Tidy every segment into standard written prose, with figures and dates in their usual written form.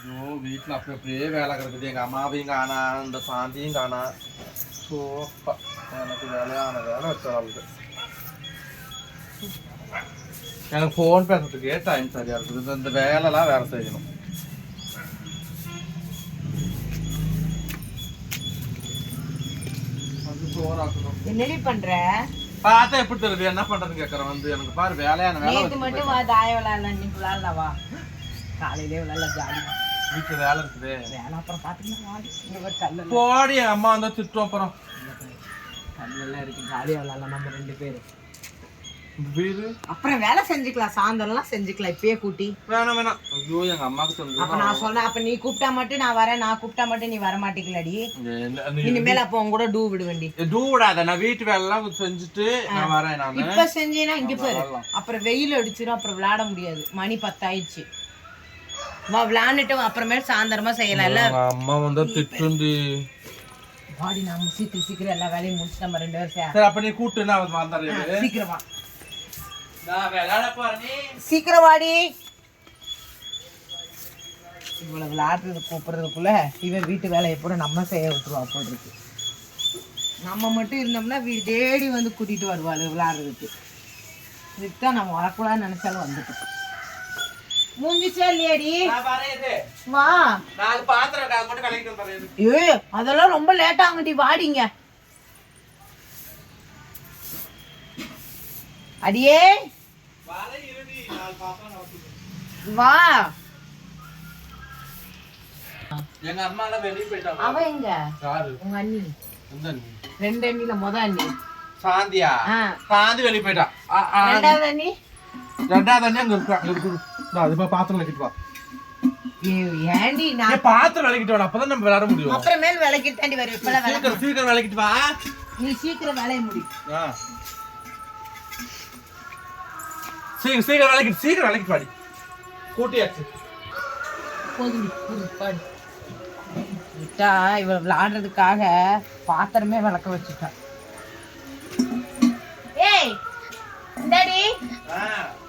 ஐயோ வீட்டில் அப்படி அப்படியே வேலை கிடக்குது. எங்கள் அம்மாவையும் காணா, இந்த சாந்தியும் காணா. ஸோ எனக்கு வேலையான வேலை வச்சாளுது. எனக்கு ஃபோன் பேசுறதுக்கே டைம் சரியாக இருக்குது. இந்த வேலைலாம் வேலை செய்யணும். அது சோறாக்கணும். என்னடி பண்ற? பார்த்தா எப்படி தெரியுது என்ன பண்றதுன்னு கேட்கறேன். வந்து எனக்கு பாரு வேலையான வேலை மட்டும் வா, தாய விளையாடலாம். இன்னைக்கு விளையாடலவா? காலையிலே விளையாடல, ஜாலி. வீட்டுல வேலை இருக்குது. வேலை அப்புறம் பாத்துக்கலாம். போடி அம்மா வந்தா திட்டம். அப்புறம் கல்லெல்லாம் இருக்கு, ஜாலியா விளையாடலாம் நம்ம 2 பேரும். வீடு அப்புறம் வேலை செஞ்சுக்கலாம், சாயந்தரம்லாம் செஞ்சுக்கலாம். இப்பயே கூட்டி வேணாம் வேணாம். ஐயோ எங்க அம்மாக்கு சொல்லு. அப்ப நான் சொன்னேன், அப்ப நீ கூப்பிட்டா மட்டும் நான் வரேன், நான் கூப்பிட்டா மட்டும் நீ வர மாட்டேங்கலடி. இனிமேல் அப்ப உங்க கூட டூ விடுவேண்டி. டூ விடாத, நான் வீட்டு வேலை எல்லாம் செஞ்சுட்டு நான் வரேன். நான் இப்ப செஞ்சேன்னா இங்க பாரு, அப்புறம் வெயில் அடிச்சிடும், அப்புறம் விளையாட முடியாது. மணி 10 ஆயிடுச்சு. வா விளையாண்டுட்டு அப்புறமேல் சாயந்தரமா செய்யலாம்ல. அம்மா வந்து திட்டுண்டி. வாடி, நம்ம சீக்கிரம் எல்லா வேலையும் முடிச்சு நம்ம 2 பேரும் சரி. அப்ப நீ கூப்பிட்டு நான் வந்துடுறேன். சீக்கிரமா நான் விளையாட போறேன். சீக்கிரம் வாடி. இவ்வளவு விளையாடுறது கூப்பிடுறதுக்குள்ள இவன் வீட்டு வேலையை கூட நம்ம செய்ய விட்டுருவா போல் இருக்கு. நம்ம மட்டும் இருந்தோம்னா வீடு தேடி வந்து கூட்டிட்டு வருவாள் விளையாடுறதுக்கு. இதுக்குதான் நம்ம வரக்கூடாதுன்னு நினைச்சாலும் வந்துட்டோம். மூஞ்சிச்சா இல்லையாடி? வா. அதெல்லாம் ரொம்ப லேட் ஆகுடி, வாடிங்க. அடியே வா. எங்க அம்மா எல்லாம் வெளியே போயிட்டாங்க. அவ எங்க? உங்க அண்ணி. 2 அண்ணில முத அண்ணி சாந்தியா? சாந்தி வெளியே போயிட்டா. 2வது அண்ணி? 2வது அண்ணி அங்க இருக்கு. அது பாத்திரம் விளக்கிட்டு வா. ஏண்டி நான் பாத்திரம் விளக்கிட்டு வா, அப்பதான் நம்ம விளையாட முடியும். அப்புறமேல் விளக்கிட்டு தாண்டி வரும். இப்ப சீக்கிரம் விளக்கிட்டு வா. நீ சீக்கிரம் வேலையை முடி. சீக்கிரம் விளக்கிட்டு வாடி. கூட்டியாச்சு. விட்டா இவ விளையாடுறதுக்காக பாத்திரமே விளக்க வச்சுட்டான். ஏய் இந்தாடி,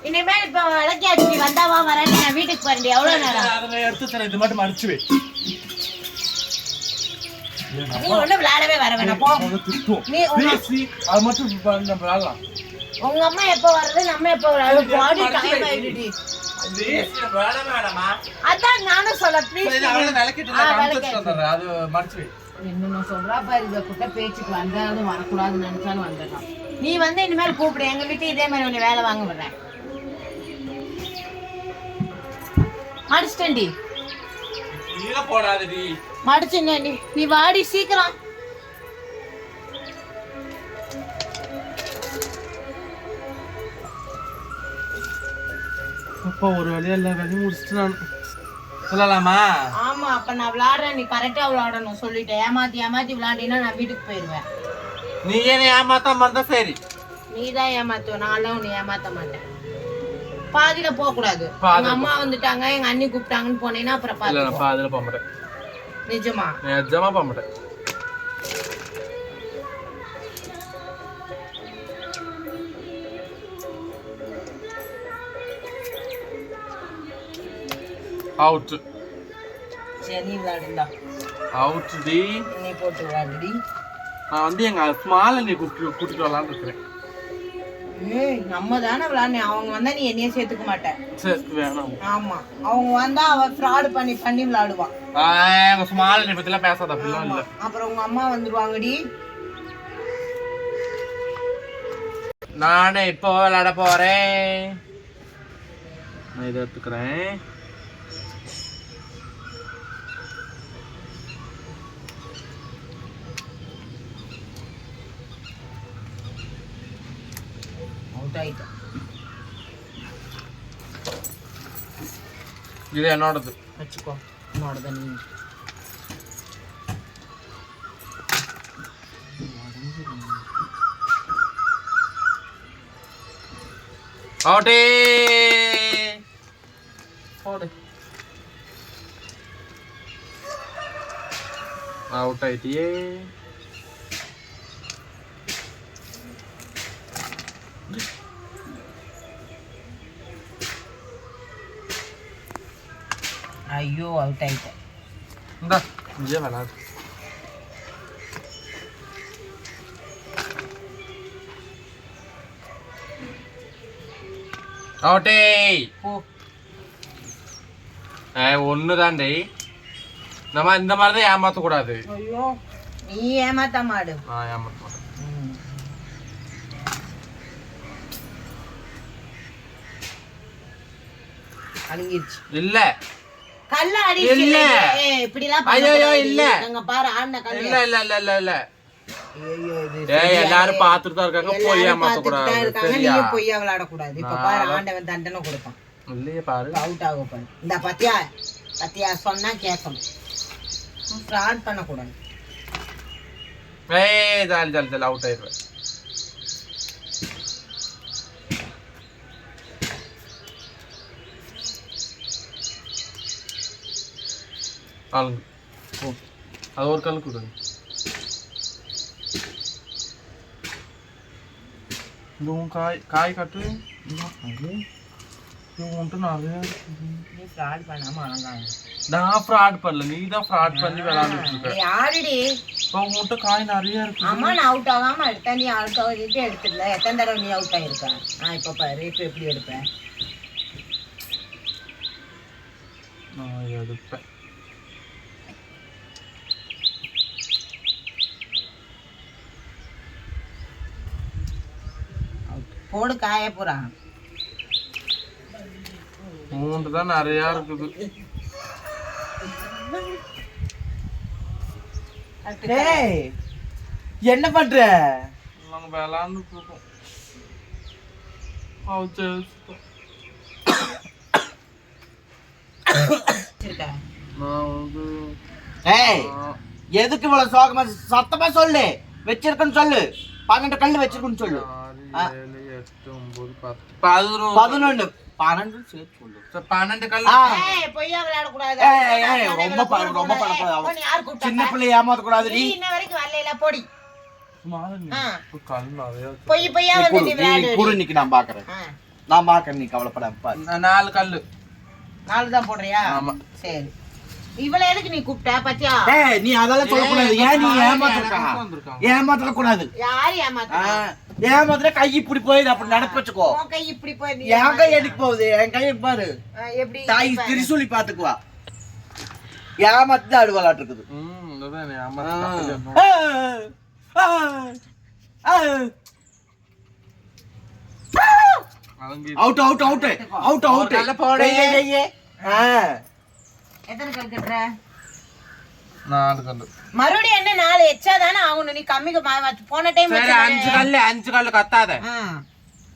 இனிமேல் இப்ப விளக்கியாச்சு. நீ வந்தாவா வரேன், நான் வீட்டுக்கு வரண்டி. எவ்வளவு நேரம் எடுத்து தரேன். இது மட்டும் மடிச்சு வை. நீ ஒண்ணு விளையாடவே வர வேணாம் போ. நீ அது மட்டும் நம்ம விளையாடலாம். உங்க அம்மா எப்ப வர்றது, நம்ம எப்ப விளையாடுவோம்? பாடி டைம் ஆயிடுடி. அதான் நானும் சொல்ல. அது மடிச்சு வை. என்ன சொல்றா பாரு, இத கிட்ட பேச்சுக்கு வந்தாலும் வரக்கூடாதுன்னு நினைச்சாலும் வந்துடலாம். நீ வந்து இனிமேல் கூப்பிடு. எங்க வீட்டு இதே மாதிரி உன்னை வேலை வாங்க விடுறேன். மடிச்சிட்டேன்டி. போடாதடி. மடிச்சுட்டேன்டி. நீ வாடி சீக்கிரம். அப்பா ஒரு வழியா எல்லா வேலையும் முடிச்சுட்டு நான் சொல்லலாமா? ஆமா, அப்ப நான் விளையாடுறேன், நீ கரெக்டா விளையாடணும் சொல்லிட்டேன். ஏமாத்தி விளையாடினா நான் வீட்டுக்கு போயிடுவேன். நீ என்ன ஏமாத்தாம இருந்தா சரி. நீ தான் ஏமாத்துவ, நான்லாம் உன்னை ஏமாத்த மாட்டேன். பாதியில போக கூடாது. எங்க அம்மா வந்துட்டாங்க, எங்க அண்ணி கூப்பிட்டாங்கன்னு போனீங்கன்னா அப்புறம் பாதியில போக மாட்டேன். நிஜமா போக மாட்டேன். அவுட். சரி விளையாடுடா. Out D. நீ போட்டு விளையாடுடி. நான் வந்து எங்க ஸ்மால் நீ கூட்டிட்டு வரலாம்னு இருக்கிறேன். ஏய் நம்ம தானே விளையாடணும். அவங்க வந்தா நீ என்னைய சேர்த்துக்க மாட்டேன். சரி வேணாம். ஆமா, அவங்க வந்தா அவ ஃப்ராட் பண்ணி விளையாடுவான். எங்க ஸ்மால் நீ பத்திலாம் பேசாத. அப்படிலாம் இல்ல. அப்புறம் உங்க அம்மா வந்துருவாங்கடி. நானே இப்போ விளையாட போறேன். நான் இதை எடுத்துக்கிறேன். இது என்னோடது வச்சுக்கோ. என்னோடது நீ. அவுட்டே. போடு. அவுட் ஆயிட்டியே. ஐயோ அவுட் ஆயிட்டேன். இந்தா இங்கே விளாடு. அவுட்டே போ. ஒண்ணுதான்டே. நம்ம இந்த மாதிரி தான் ஏமாத்தக்கூடாது. ஐயோ நீ ஏமாத்த மாடு. நான் ஏமாத்த மாட்டேன். அழுங்கிருச்சு. இல்ல கல்ல அடிச்சு இல்ல. இப்படி எல்லாம் ஐயோ இல்ல. அங்க பாரு ஆண்ட கல்ல. இல்ல இல்ல இல்ல இல்ல இல்ல. ஐயோ இது எல்லாரும் பாத்துட்டு தான் இருக்காங்க. போய் ஏமாத்த கூடாது. நீ போய் விளையாட கூடாது. இப்ப பாரு ஆண்டவன் தண்டனை கொடுப்பான். இல்லையே பாரு. அவுட் ஆக பாரு. இந்த பத்தியா பத்தியா சொன்னா கேட்கணும். ஃப்ராட் பண்ண கூடாது. ஜாலி ஜாலி ஜாலி அவுட் ஆயிடுவேன். அது ஒரு கல் கொடு. காய் காய் கட்டு. நீ ஃப்ராட் பண்ணாம அழகாங்க. நான் ஃப்ராட் பண்ணல, நீ தான் ஃப்ராட் பண்ணி விளையாண்டுட்டு இருக்க. யாருடி உன்கிட்ட காய் நிறைய இருக்கு. அம்மா நான் அவுட் ஆகாம எடுத்தேன். நீ அவுட் ஆகிட்டு எடுத்துடல. எத்தனை தடவை நீ அவுட் ஆயிருக்க? நான் இப்ப பாரு இப்ப எப்படி எடுப்பேன். நான் எடுப்பேன். போடு காய போறா. மூன்று தான் நிறைய இருக்குது. என்ன பண்ற? நாங்க விளையாண்டுட்டு இருக்கோம். எதுக்கு இவ்வளவு சோகமா சத்தமா சொல்லு. வச்சிருக்கன்னு சொல்லு. 12 கல்லு வச்சிருக்குன்னு சொல்லு. 7 8 9 10 11 12 சேர்த்து சொல்லு. 12 கல்லு. பொய்யா விளையாட கூடாது. ரொம்ப பழக்கம். சின்ன பிள்ளை ஏமாத்த கூடாது. நீ இன்ன வரைக்கும் வரல போடி. கல் நிறைய பொய் பொய்யா வந்து நீ விளையாடு. கூட நிக்கு நான் பாக்குறேன். நான் பாக்குறேன், நீ கவலைப்படாம பாரு. 4 கல்லு. 4 தான் போடுறியா? ஆமா. சரி. இவள எதுக்கு நீ கூப்பிட்ட பத்தியா? நீ அதெல்லாம் சொல்ல கூடாது. ஏன் நீ ஏமாத்த கூடாது. யார் ஏமாத்துறா? ஏமாத்துற கை இப்படி போயிடு. அப்படி நடப்பு வச்சுக்கோ. உன் கை இப்படி போய் என் கை எதுக்கு போகுது? என் கையை பாரு. எப்படி தாய் திரிசூலி பாத்துக்குவா. ஏமாத்து ஆடு விளையாட்டு இருக்குது. Out out out out out. எத்தனை கல் கட்டுற? 4 கல்லு. மறுபடியும் என்ன 4 எச்சா தானே ஆகணும். நீ கம்மி போன டைம் 5 கல்லு கத்தாத.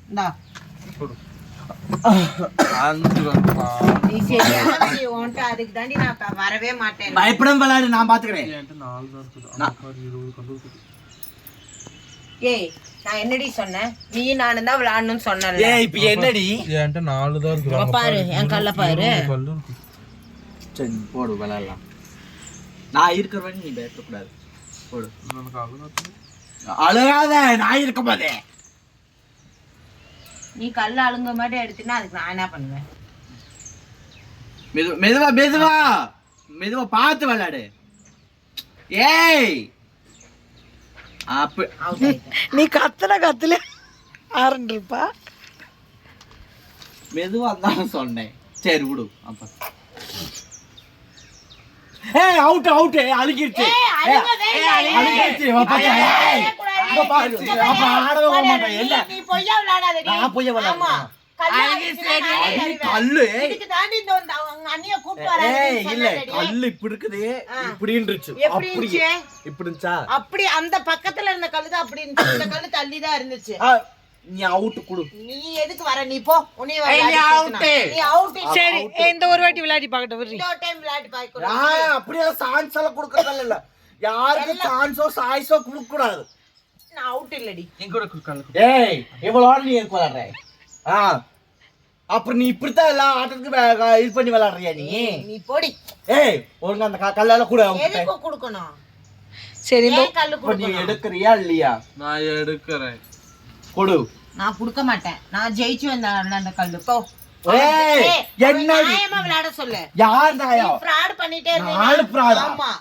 இந்தா 5 கல்லு. நீ சரியான நீ ஓன்ட்ட அதுக்கு தாண்டி நான் வரவே மாட்டேன். பயப்படாம விளையாடு, நான் பாத்துக்கிறேன். 4 தான் இருக்குது. 20 கல்லு இருக்குது. ஏய் நான் என்னடி சொன்னேன்? நீ நானும் தான் விளையாடணும்னு சொன்னல. ஏய் இப்போ என்னடி? என்கிட்ட 4 தான் இருக்குது. பாரு என் கல்ல பாரு. கல்லு இருக்குது. சரி போடு விளையாடலாம். நான் இருக்கிற வரைக்கும் நீ பயப்படக்கூடாது. போடு. அழுகாத, நான் இருக்க மாட்டேன். நீ கல்ல அழுங்க மாதிரி எடுத்தினா அதுக்கு நான் என்ன பண்ணுவேன்? மெதுவா மெதுவா மெதுவா பார்த்து விளையாடு. ஏய் நீ கத்துல ஆரண்டிருப்பா. மெதுவா தான் சொன்னேன். சரி விடு. அப்ப ஏய் அவுட் அவுட். அழுகிருச்சு. அழுகிருச்சு. அப்ப பாரு. அப்ப ஆடவே மாட்டேன். இல்ல நீ பொய்யா விளையாடாதடி. நான் பொய்யா விளையாடுறேன். கல்லு இதுக்கு தாண்டி இந்த அவங்க அண்ணிய கூப்பிட்டு வராங்க. இல்ல கல்லு இப்படி இருக்குது. இப்படி இருந்துச்சு. எப்படி இருந்துச்சு? இப்படி இருந்துச்சா? அப்படி அந்த பக்கத்துல இருந்த கல்லு தான் அப்படி இருந்துச்சு. இந்த கல்லு தள்ளி தான் இருந்துச்சு. நீ அவுட் குடு. நீ எதுக்கு வர? நீ போ. உன்னை விளையாடு. நீ அவுட். சரி இந்த ஒரு வாட்டி விளையாடி பார்க்கட்டும். இந்த டைம் விளையாடி பாக்கணும். அப்படியே சான்ஸ் எல்லாம் கொடுக்கறதல்ல. இல்ல யாருக்கு சான்ஸோ சாய்ஸோ கொடுக்க கூடாது. நான் அவுட் இல்லடி. எங்க கூட கல்லு. ஏய் இவ்வளவு நீ எதுக்கு விளையாடுற? அப்புறம் நீ இப்படித்தான் எல்லா ஆட்டத்துக்கு இது பண்ணி விளையாடுறியா நீ? நீ போடி. ஏய் ஒழுங்கா அந்த கல்லால கூட எதுக்கு கொடுக்கணும்? சரி இந்த கல்லு நீ கொடுக்கணும். எடுக்கறியா இல்லையா? நான் எடுக்கிறேன். கொடு. நான் கொடுக்க மாட்டேன். நான் ஜெயிச்சு வந்த அந்த கல்லு போ. ஏய் ஏய், என்ன அவன் நியாயமா விளையாட சொல்லு. யார் நீ தாயா fraud பண்ணிட்டே நாலு இருந்தீங்க. fraud ஆ? ஆமா.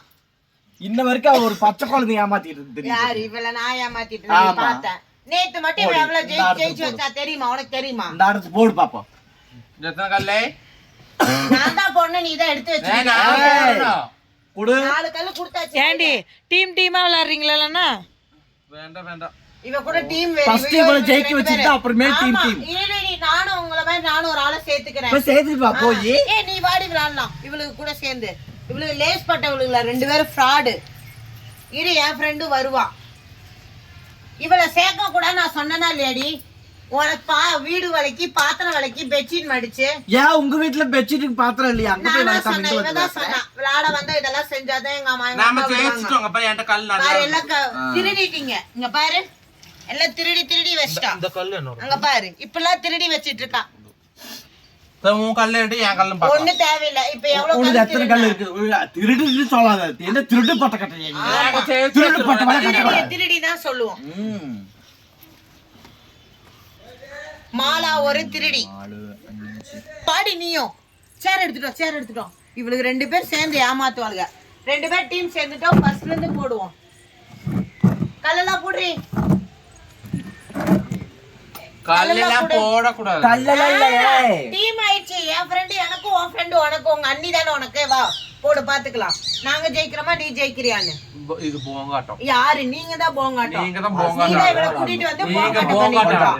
இன்ன வரைக்கும் அவ ஒரு பச்சை குழந்தை ஏமாத்திட்டு இருக்கு யாரு இவள நான் ஏமாத்திட்டு இருந்தேன், ஆமா. பார்த்தேன். நேத்து மட்டும் இவ போடு. எவ்வளவு இந்த ஜெயிச்சு ஆட்டத்தை போடு. வச்சா தெரியுமா உனக்கு தெரியுமா? இந்த அடுத்து போடு பாப்போம். எத்தனை கல்லு நான் தான் போடணும், நீ தான் எடுத்து வச்சிருக்க. குடு 4 கல்லு கொடுத்தாச்சு. ஏண்டி டீமா விளையாடுறீங்களா? வேண்டாம் வேண்டாம். இவ கூட டீம் First இவளை ஜெயிக்க வச்சுட்டு அப்புறமே டீம் நானும் உங்கள மாதிரி நானும் ஒரு ஆளை சேர்த்துக்கிறேன். இப்ப சேர்த்துப்பா போய் ஏய் நீ வாடி விளையாடலாம் இவளுக்கு கூட சேர்ந்து. இவளுக்கு லேஸ் பட்டவளுங்கள 2 பேரும் ஃப்ராடு. இரு என் ஃப்ரெண்டும் வருவா. இவளை சேர்க்க கூட நான் சொன்னனா இல்லையாடி? உனக்கு வீடு வளைக்கி பாத்திரம் வளைக்கி பெட்ஷீட் மடிச்சு ஏன் உங்க வீட்டுல பெட்ஷீட்டுக்கு பாத்திரம் இல்லையா? அங்க போய் நான் வளர்த்தா சொன்னேன். இங்க இவதான் வந்து சொன்னா விளையாட வந்தா இதெல்லாம் செஞ்சாதான் எங்க அம்மா எங்க நாம அப்பா வருவாங்க. ஜெயிச்சிட்டோம். அப்புறம் என்கிட்ட கல் பாரு நிறைய எல்லாம் திருடிட்டீங்க. இங்க பாரு எல்லாம் திருடி வச்சிட்டா. இந்த கல்லு என்ன அங்க பாரு இப்பெல்லாம் திருடி வச்சிட்டு இருக்கா. உன் கல்லு எடுத்து என் கல்லும் பார்க்கலாம். ஒண்ணு தேவையில்லை. இப்ப எவ்வளவு உனக்கு கல்லு எத்தனை கல் இருக்கு? திருடுன்னு சொல்லாத. என்ன திருடு பட்ட கட்டுறீங்க? திருடு பட்ட மாதிரி கட்டக்கூடாது. திருடி தான் சொல்லுவோம். மாலா ஒரு திருடி. பாடி நீயும் சேர் எடுத்துட்டோம். இவளுக்கு 2 பேர் சேர்ந்து ஏமாத்துவாளுங்க. 2 பேர் டீம் சேர்ந்துட்டோம். ஃபர்ஸ்ட்ல இருந்து போடுவோம். கல்லெல்லாம் போடுறீ. கல்லெல்லாம் போடக்கூடாது. கல்லெல்லாம் இல்லையே. டீம் ஆயிடுச்சு. என் ஃப்ரெண்டு எனக்கும் உன் ஃப்ரெண்டு உனக்கும். உங்க அண்ணி தானே உனக்கு. வா போடு பாத்துக்கலாம். நாங்க ஜெயிக்கிறோமா நீ ஜெயிக்கிறியான்னு. இது போங்காட்டம். யாரு? நீங்க தான் போங்காட்டம். நீங்க தான் நீ தான் போங்காட்டம். இவளை கூட்டிட்டு வந்து நீங்க போங்காட்டம் போங்காட்டம்.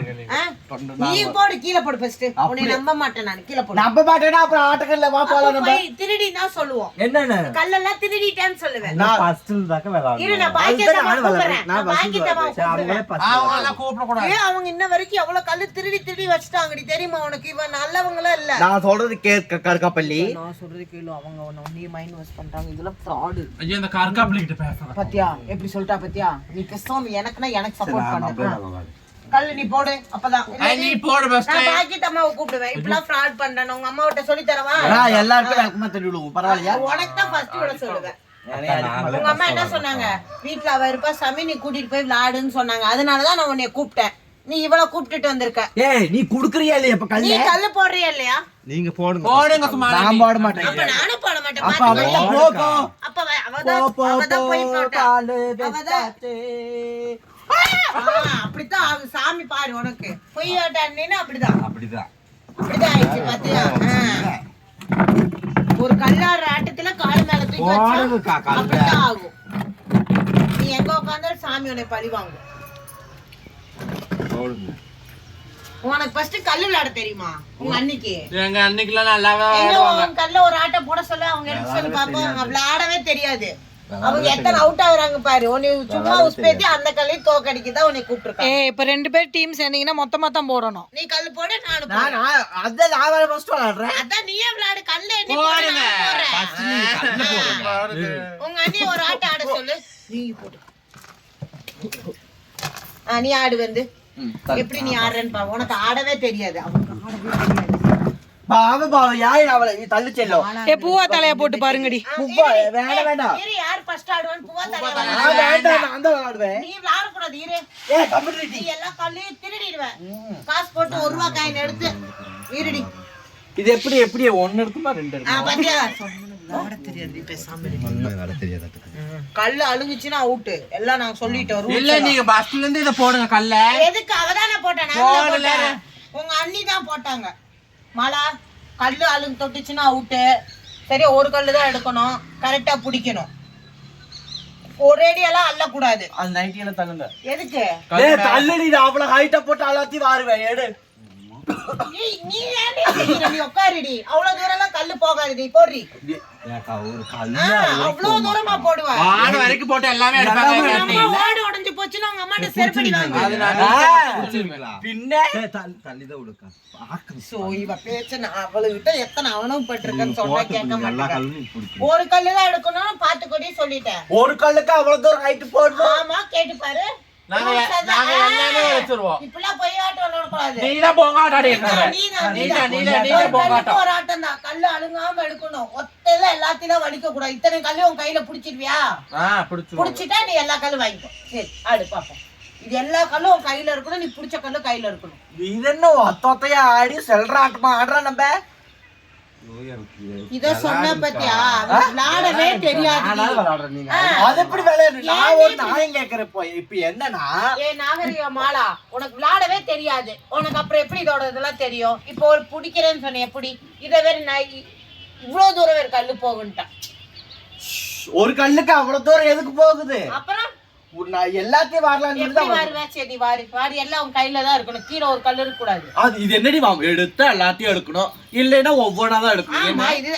பண்ணிட்டு வா. நீ போடு கீழே போடு ஃபர்ஸ்ட். உன்னை நம்ப மாட்டேன் நான். கீழே போடு. நம்ப மாட்டேன்னா அப்புறம் ஆட்டக்கல்ல வா போலாம் நம்ம. போய் திருடி தான் சொல்லுவோம். என்னன்னு கல்லெல்லாம் திருடிட்டேன்னு சொல்லுவேன். நான் ஃபர்ஸ்ட்ல தாக்க விளையாடுறேன். இரு நான் பாக்கியத்தம்மா கூப்பிடுறேன். நான் பாக்கியத்தம்மா கூப்பிடுறேன். அவங்க எல்லாம் கூப்பிடக்கூடாது. ஏன் அவங்க இன்ன வரைக்கும் எவ்வளவு கல்லு திருடி வச்சுட்டாங்கடி தெரியுமா உனக்கு? இவன் நல்லவங்களா இல்ல. நான் சொல்றது கேட்க கருக்காப்பள்ளி. நான் சொல்றது கேளு. அவங்க நீ மைண்ட் வாஷ் பண்றாங்க. இதெல்லாம் ஃப்ராட். ஐயோ இந்த கற்காப்பிள்ளி கிட்ட பேசுறேன். பாத்தியா எப்படி சொல்லிட்டா பாத்தியா? நீ பேசாம எனக்குனா எனக்கு சப்போர்ட் பண்ணு. கல்லு நீ போடு அப்பதான். நீ போடு ஃபர்ஸ்ட். நான் பாக்கியத்தம்மாவை கூப்பிடுவேன். இப்பலாம் ஃப்ராட் பண்றேன். உங்க அம்மாவிட்ட சொல்லி தரவா? நான் எல்லாருக்கும் வேகமா தெரிவிடுவோம். பரவாயில்லையா? உனக்கு தான் ஃபர்ஸ்ட் விட சொல்லுவேன். உங்க அம்மா என்ன சொன்னாங்க? வீட்டுல அவ இருப்பா சாமி, நீ கூட்டிட்டு போய் விளையாடுன்னு சொன்னாங்க. அதனாலதான் நான் உன்னைய கூப்பிட்டேன். நீ இவ்வளவு கூப்பிட்டுட்டு வந்திருக்க. ஏய் நீ குடுக்குறியா இல்லையா இப்ப நீ கல்லு? கல்லு போடுறியா இல்லையா? நீங்க போடுங்க. போடுங்க சும்மா. நான் போட மாட்டேன். அப்ப நானும் போட மாட்டேன். அப்ப மாத்தி அவன் மாத்தி. போக்கோ. அப்ப அவதான் போய் போட்டா. அப்படித்தான் ஆகும். சாமி பாரு உனக்கு பொய் வேட்டான்னு. அப்படிதான் அப்படிதான். அப்படிதான் ஆயிடுச்சு பாத்தியா? ஒரு கல்லாடுற ஆட்டத்துல கால் மேல தூக்கி வச்சா போடுங்கக்கா கல்லு. அப்படிதான் ஆகும். நீ எங்க உட்காந்தாலும் சாமி உன்னை பழி வாங்கும். போடுங்க. உனக்கு ஃபர்ஸ்ட் கல்லு விளையாட தெரியுமா? உங்க அன்னைக்கு எங்க அன்னைக்குலாம் நல்லாவே எங்க விளையாடுவாங்க. உன் கல்ல ஒரு ஆட்டம் போட சொல்ல அவங்க எடுத்து சொல்லி பாப்போம். அவங்க விளையாடவே தெரியாது. அவங்க எத்தனை அவுட் ஆகுறாங்க பாரு. உன்னை சும்மா உஸ்பேத்தி அந்த கல்லையும் தோக்கடிக்கதான் உன்னை கூப்பிட்டுருக்காங்க. இப்ப 2 பேர் டீம் சேர்ந்தீங்கன்னா மொத்தமா தான் போடணும். நீ கல்லு போடு நானும் போடுறேன். அதான் நான் வேற ஃபர்ஸ்ட் விளையாடுறேன். அதான் நீயே விளையாடு. கல்லு எண்ணி போடு, நான் போடுறேன். உங்க அண்ணி ஒரு ஆட்டம் ஆட சொல்லு. நீ போடு. நீ ஆடு வந்து எப்படி நீ ஆடுறேன்னு பா. உனக்கு ஆடவே தெரியாது. அவனுக்கு ஆடவே தெரியாது. பாவ யாய் அவளை நீ தள்ளி செல்லும். பூவா தலைய போட்டு பாருங்கடி. வேண்டாம். இரு யார் ஃபர்ஸ்ட் ஆடுவான்னு பூவா தலைய நான் வேண்டாம். நான் தான் விளையாடுவேன். நீ விளையாட கூடாது. இரு ஏய் கம்ப்யூட்டர் நீ எல்லாம் கல்லையும் திருடிடுவேன். காசு போட்டு 1 ரூபாய் காயின் எடுத்து இருடி. இது எப்படி ஒன்னு இருக்குமா 2 இருக்குமா? பாத்தியா? விளையாட தெரியாது. பேசாம கல்லு அழுங்குச்சுன்னா அவுட். எல்லாம் நாங்க சொல்லிட்டோம். இல்ல நீங்க பஸ்ல இருந்து இத போடுங்க கல்ல. எதுக்கு அவதானே போட்டேன். நான் போட்டேன். உங்க அண்ணி தான் போட்டாங்க. மாலா கல்லு அழுங்கு தொட்டுச்சுன்னா அவுட்டு. சரி ஒரு கல்லு தான் எடுக்கணும். கரெக்டா பிடிக்கணும். ஒரேடியெல்லாம் அள்ளக்கூடாது. அந்த 90 எல்லாம் தள்ளுங்க. எதுக்கு? ஏய் தள்ளுடி. நான் அவ்வளவு ஹைட்டா போட்டு எல்லாத்தையும் வாருவேன். எடு. நீ ஏன்டி செய்யற? நீ உட்காருடி. அவ்வளவு தூரம் எல்லாம் கல்லு போகாது. நீ போடுறி. ஒரு கல்லு அவ்வளவு தூரமா போடுவா. வாடு வரைக்கும் போட்டு எல்லாமே எடுப்பாங்க. நம்ம வாடு உடைஞ்சு போச்சுன்னா உங்க அம்மாட்ட செருப்படி வாங்க. பின்ன தள்ளிதான் விடுக்கா. சோ இவ பேச்ச நான் அவளுகிட்ட எத்தனை அவனும் பட்டிருக்கேன்னு சொன்னா கேட்க மாட்டேன். ஒரு கல்லு தான் எடுக்கணும். பாத்துக்கொடி சொல்லிட்டேன். ஒரு கல்லுக்கு அவ்வளவு தூரம் ஹைட் போடணும். ஆமா கேட்டு பாரு. நாங்க எல்லாமே வச்சிருவோம். இப்பெல்லாம் போய் ஆட்டம் விளையாடக்கூடாது. நீதான் போங்காட்டம் அடிக்கிற. நீதான் போங்காட்டம். ஒரு ஆட்டம் தான். கல்லு அழுங்காம எடுக்கணும். ஒத்தையில எல்லாத்தையும் வலிக்க கூடாது. இத்தனை கல்லு உன் கையில புடிச்சிருவியா? பிடிச்சு புடிச்சிட்டா நீ எல்லா கல்லு வாங்கிக்கோ. சரி ஆடு பாப்போம். இது எல்லா கல்லும் உன் கையில இருக்கணும், நீ பிடிச்ச கல்லு கையில இருக்கணும். இது என்ன ஒத்தையா ஆடி செல்ற ஆட்டமா ஆடுறான் நம்ம. இத சொன்ன பத்தியா விளையாடவே தெரியாது. அது எப்படி விளையாடு? நான் ஒரு நாயம் கேக்குறேன். இப்ப என்னன்னா நாகரிக மாலா உனக்கு விளையாடவே தெரியாது, உனக்கு அப்புறம் எப்படி இதோட இதெல்லாம் தெரியும்? இப்போ ஒரு பிடிக்கிறேன்னு சொன்ன எப்படி இதை வேற நான் இவ்வளவு தூரம் வேற கல்லு போகுன்ட்டான். ஒரு கல்லுக்கு அவ்வளவு தூரம் எதுக்கு போகுது? அப்புறம் நான் எல்லாத்தையும் சரி வாரி வாரி எல்லாம் உன் கையில தான் இருக்கணும், கீழே ஒரு கல்லு இருக்க கூடாது. அது இது என்னடி எடுத்தா எல்லாத்தையும் எடுக்கணும், இல்லைன்னா ஒவ்வொன்னா தான் எடுக்கணும். இது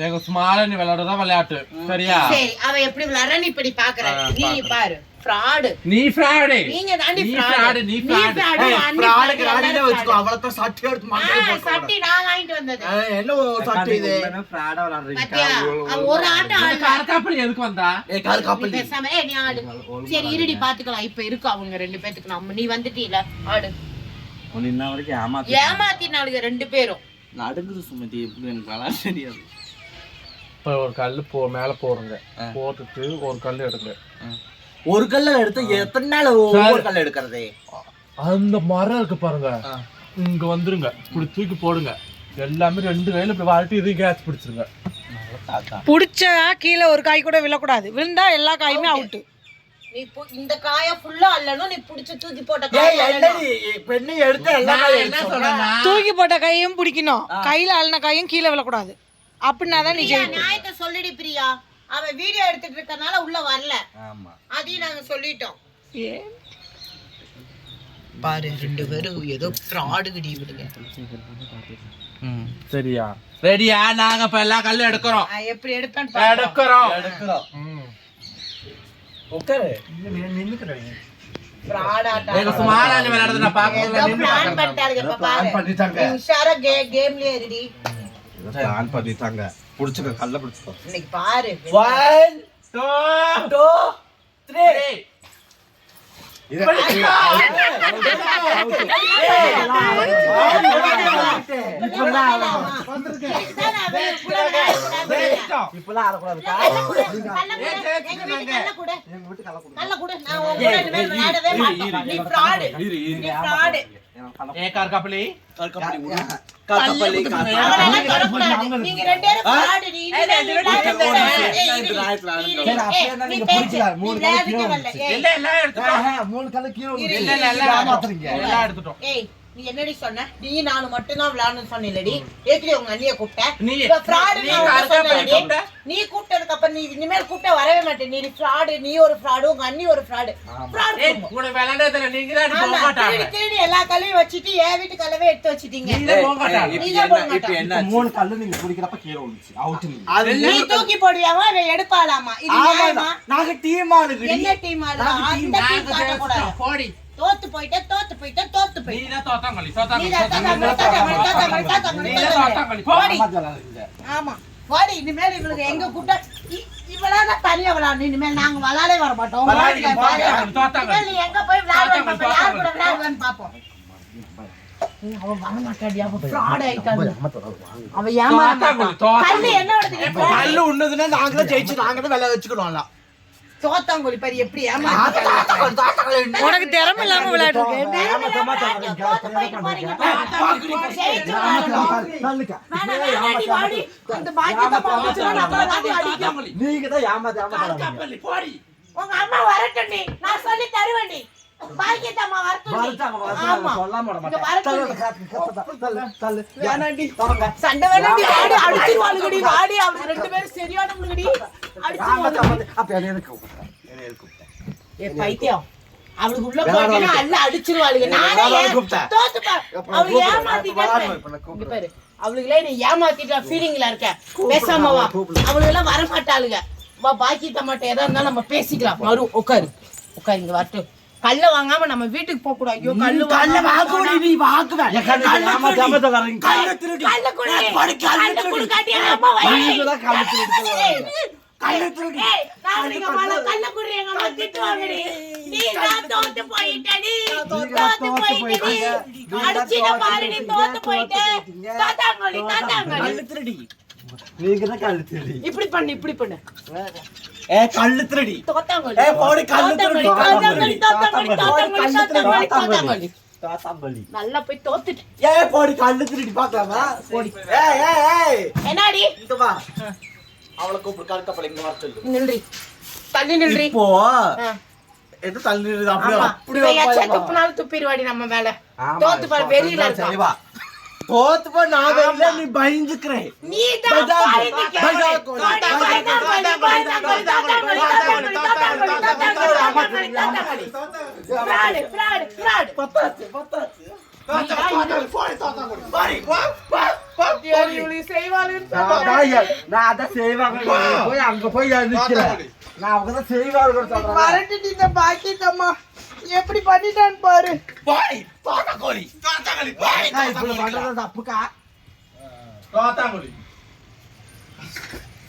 எங்க சுமாரா நீ விளையாடுறதா விளையாட்டு சரியா? சரி அவன் எப்படி விளையாடுற நீ இப்படி பாக்குற, நீ பாரு. ஃப்ராடு நீ ஃப்ராடு, நீங்க தாண்டி நீ ஃப்ராடு. ஃப்ராடு, நீ ஃப்ராடு. ஃப்ராடுக்கு ராடினே வெச்சுக்கோ. அவளத்த சட்டி எடுத்து மாட்டே போடு. சட்டி நான் வாங்கிட்டு வந்தது. என்ன சட்டி இது? ஃப்ராடா விளையாடுறீங்க. பாத்தியா ஒரு ஆட்டம் ஆடு. கார்காப்பல் எதுக்கு வந்தா? கார் காப்பல் பேசாம நீ ஆடு. சரி இருடி பாத்துக்கலாம். இப்ப இருக்கு அவங்க ரெண்டு பேத்துக்கு. நம்ம நீ வந்துட்டீல ஆடு. உன்ன இன்ன வரைக்கும் ஏமாத்தினாளுங்க ரெண்டு பேரும். நடுங்குது சுமதி. எப்படி எனக்கு விளையாட தெரியாது. இப்ப ஒரு கல்லு மேல போடுங்க, போட்டுட்டு ஒரு கல்லு எடுங்க. ஒரு கல்ல எடுத்து எத்தனை நாள் ஒவ்வொரு கல்ல எடுக்கிறது? அந்த மரம் இருக்கு பாருங்க, இங்க வந்துருங்க, இப்படி தூக்கி போடுங்க. எல்லாமே ரெண்டு கையில இப்படி வாழ்த்து இதையும் கேட்ச் பிடிச்சிருங்க. பிடிச்சா கீழே ஒரு காய் கூட விழக்கூடாது, விழுந்தா எல்லா காயுமே அவுட்டு. நீ இந்த காய ஃபுல்லா அல்லணும், நீ புடிச்சு தூக்கி போட்ட காய பெண்ணை எடுத்து எல்லாம் தூக்கி போட்ட கையும் பிடிக்கணும், கையில அள்ளின காயும் கீழே விழக்கூடாது. அப்படின்னாதான் நீ நியாயத்தை சொல்லிடி பிரியா. அவன் வீடியோ எடுத்துட்டு இருக்கறனால உள்ள வரல. ஆமா அதையும் நாங்க சொல்லிட்டோம். பாரு ரெண்டு பேரும் ஏதோ ஃப்ராடு கிடி விடுங்க. சரியா? ரெடியா? நாங்க இப்ப எல்லா கல்லு எடுக்கறோம். எப்படி எடுப்பேன் எடுக்கறோம். உட்காரு. நின்னுக்கறீங்க. ஃப்ராட் ஆட்டா. ஏக சுமாரான விளையாடுறத நான் பாக்கல. பிளான் பண்ணிட்டாங்க. இப்ப பாரு. உஷாரா கேம்லயே இருடி. ஆன் பண்ணிட்டாங்க. புடிச்சுக்க கல்ல புடிச்சுக்கோ. இன்னைக்கு பாரு. 1 2 3 நீ என்னடி சொன்ன? நீ நானும் மட்டும் தான் விளையாடணும்னு சொன்னீலடி. ஏற்கனவே உங்க அண்ணியை கூப்பிட்டேன். நீ கூப்பிட்டதுக்கு அப்புறம் நீ இனிமேல் கூப்பிட்ட வரவே மாட்டேன். நீ ஃப்ராடு, நீ ஒரு ஃப்ராடு, உங்க அண்ணி ஒரு ஃப்ராடு. எல்லா கல்லையும் வச்சுட்டு என் வீட்டு கல்லவே எடுத்து வச்சுட்டீங்க. நீ தூக்கி போடுவியாமா எடுப்பாலாமா? நாங்க டீம் ஆளு. என்ன டீம் ஆளு? அந்த டீம் காட்டக்கூடாது. தோத்து போயிட்டே. ஆமா வாடி. இனிமேல் இவளுக்கு எங்க கூட்ட இவளால தனியா விளையாடணும். இனிமேல் நாங்க விளையாடே வர மாட்டோம். நீ எங்க போய் விளையாடுவேன், யார் கூட விளையாடுவேன்னு பாப்போம். அவன் வர மாட்டாடியா, ஃப்ராட் ஆயிட்டான். அவன் ஏமாறான். கல்லு என்னோடது? கல்லு உன்னதுன்னா நாங்களே ஜெயிச்சு நாங்க தான் விளையாட வச்சுக்கணும்ல. தோத்தாங்கோலி பாரு எப்படி ஏமாறான். உனக்கு திறமை இல்லாம விளையாடுறீங்க. உங்க அம்மா வரட்டண்டி, நான் சொல்லி தருவேண்டி. சண்டை வேணாண்டி, அடிச்சிருவாளுங்கடி. வாடி அவங்க ரெண்டு பேரும் சரியானவங்கடி. பைத்தியம் அவளுக்கு உள்ள போயிட்டா அல்ல அடிச்சிருவாளுங்க. அவளுக்கு ஏமாத்திட்டு அவளுக்குலாம் நீ ஏமாத்திட்டா ஃபீலிங்ல இருக்க. பேசாம வா, அவளுக்கு எல்லாம் வர மாட்டாளுங்க. வா பாக்கி தமாட்ட ஏதா இருந்தாலும் நம்ம பேசிக்கலாம். மறு உட்காரு இங்க வரட்டும். கல்ல வாங்காம நம்ம வீட்டுக்கு போக கூடாது. ஐயோ கல்லு இப்படி பண்ணு ஏ கள்ளு திருடி தோத்தாங்கோலி ஏ போடி கள்ளு திருடி தோத்தாங்கோலி தாத்தாங்கோலி நல்லா போய் தோத்துட்டு ஏ போடி கள்ளு திருடி பார்க்கலாமா போடி ஏய் ஏய் ஏய் என்னடி இங்க வா அவளை கூப்பிடு கருக்கப்பல இங்க வர சொல்லு நில்றி தள்ளி நில்றி இப்போ எது தள்ளி அப்படியே அப்படியே துப்புனாலும் துப்பிடுவாடி நம்ம மேல தோத்து பாரு வெறியில இருக்கா சரி வா தோத்து போ நான் வெளில நீ பயந்துக்கறே நீ தான் நான் அதான் செய்வாங்க போய் அங்க போய் நிக்கிறேன் நான் அவங்க செய்வாங்க சொல்றேன் பாக்கிட்டம்மா எப்படி பண்ணிட்டான்னு பாரு தோத்தாங்கோலி தப்புக்கா தோத்தாங்குடி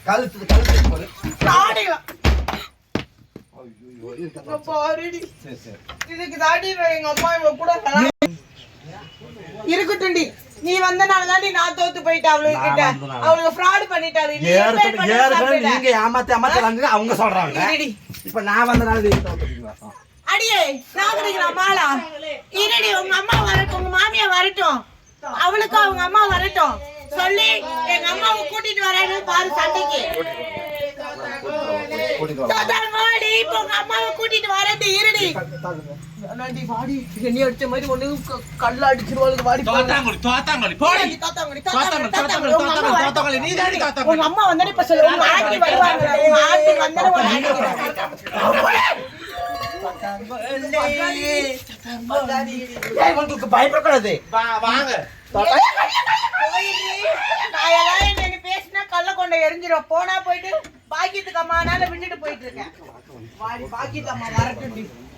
கழுத்து கழுத்து போடு பாருடி சரி சரி இதுக்கு தாண்டி எங்க அம்மா இவ கூட இருக்கட்டும்டி நீ வந்தனால தாண்டி நான் தோத்து போயிட்டேன் அவளுக்கு கிட்ட அவளுக்கு ஃப்ராட் பண்ணிட்டாளு நீங்க ஏமாத்தி ஏமாத்தி அவங்க சொல்றாங்க இப்ப நான் வந்தனால நீங்க தோத்துட்டீங்களா அடியே நான் கிடைக்கிறேன் மாலா இருடி உங்க அம்மா வரட்டும் உங்க மாமியா வரட்டும் அவளுக்கு அவங்க அம்மா வரட்டும் சொல்லி எங்க அம்மாவை கூட்டிட்டு வரேன்னு பாரு சண்டைக்கு வாடி இப்ப உங்க அம்மாவை கூட்டிட்டு வரேன் இருடி வாடி நீ அடிச்ச மாதிரி ஒண்ணு கல்ல அடிச்சிருவாளுக்கு வாடி தோத்தாங்குடி போடி தோத்தாங்குடி நீ தாடி தோத்தாங்குடி உங்க அம்மா வந்தானே இப்ப சொல்லு உங்க ஆண்டி வருவாங்க உங்க ஆண்டி வந்தானே ஒரு உங்களுக்கு பயப்படக்கூடாது வாங்க பேசினா கல்ல கொண்ட எரிஞ்சிடும் போனா போயிட்டு பாக்கியத்துக்கு அம்மானால விட்டுட்டு போயிட்டு இருக்கேன் பாக்கியத்து அம்மா வரட்டும்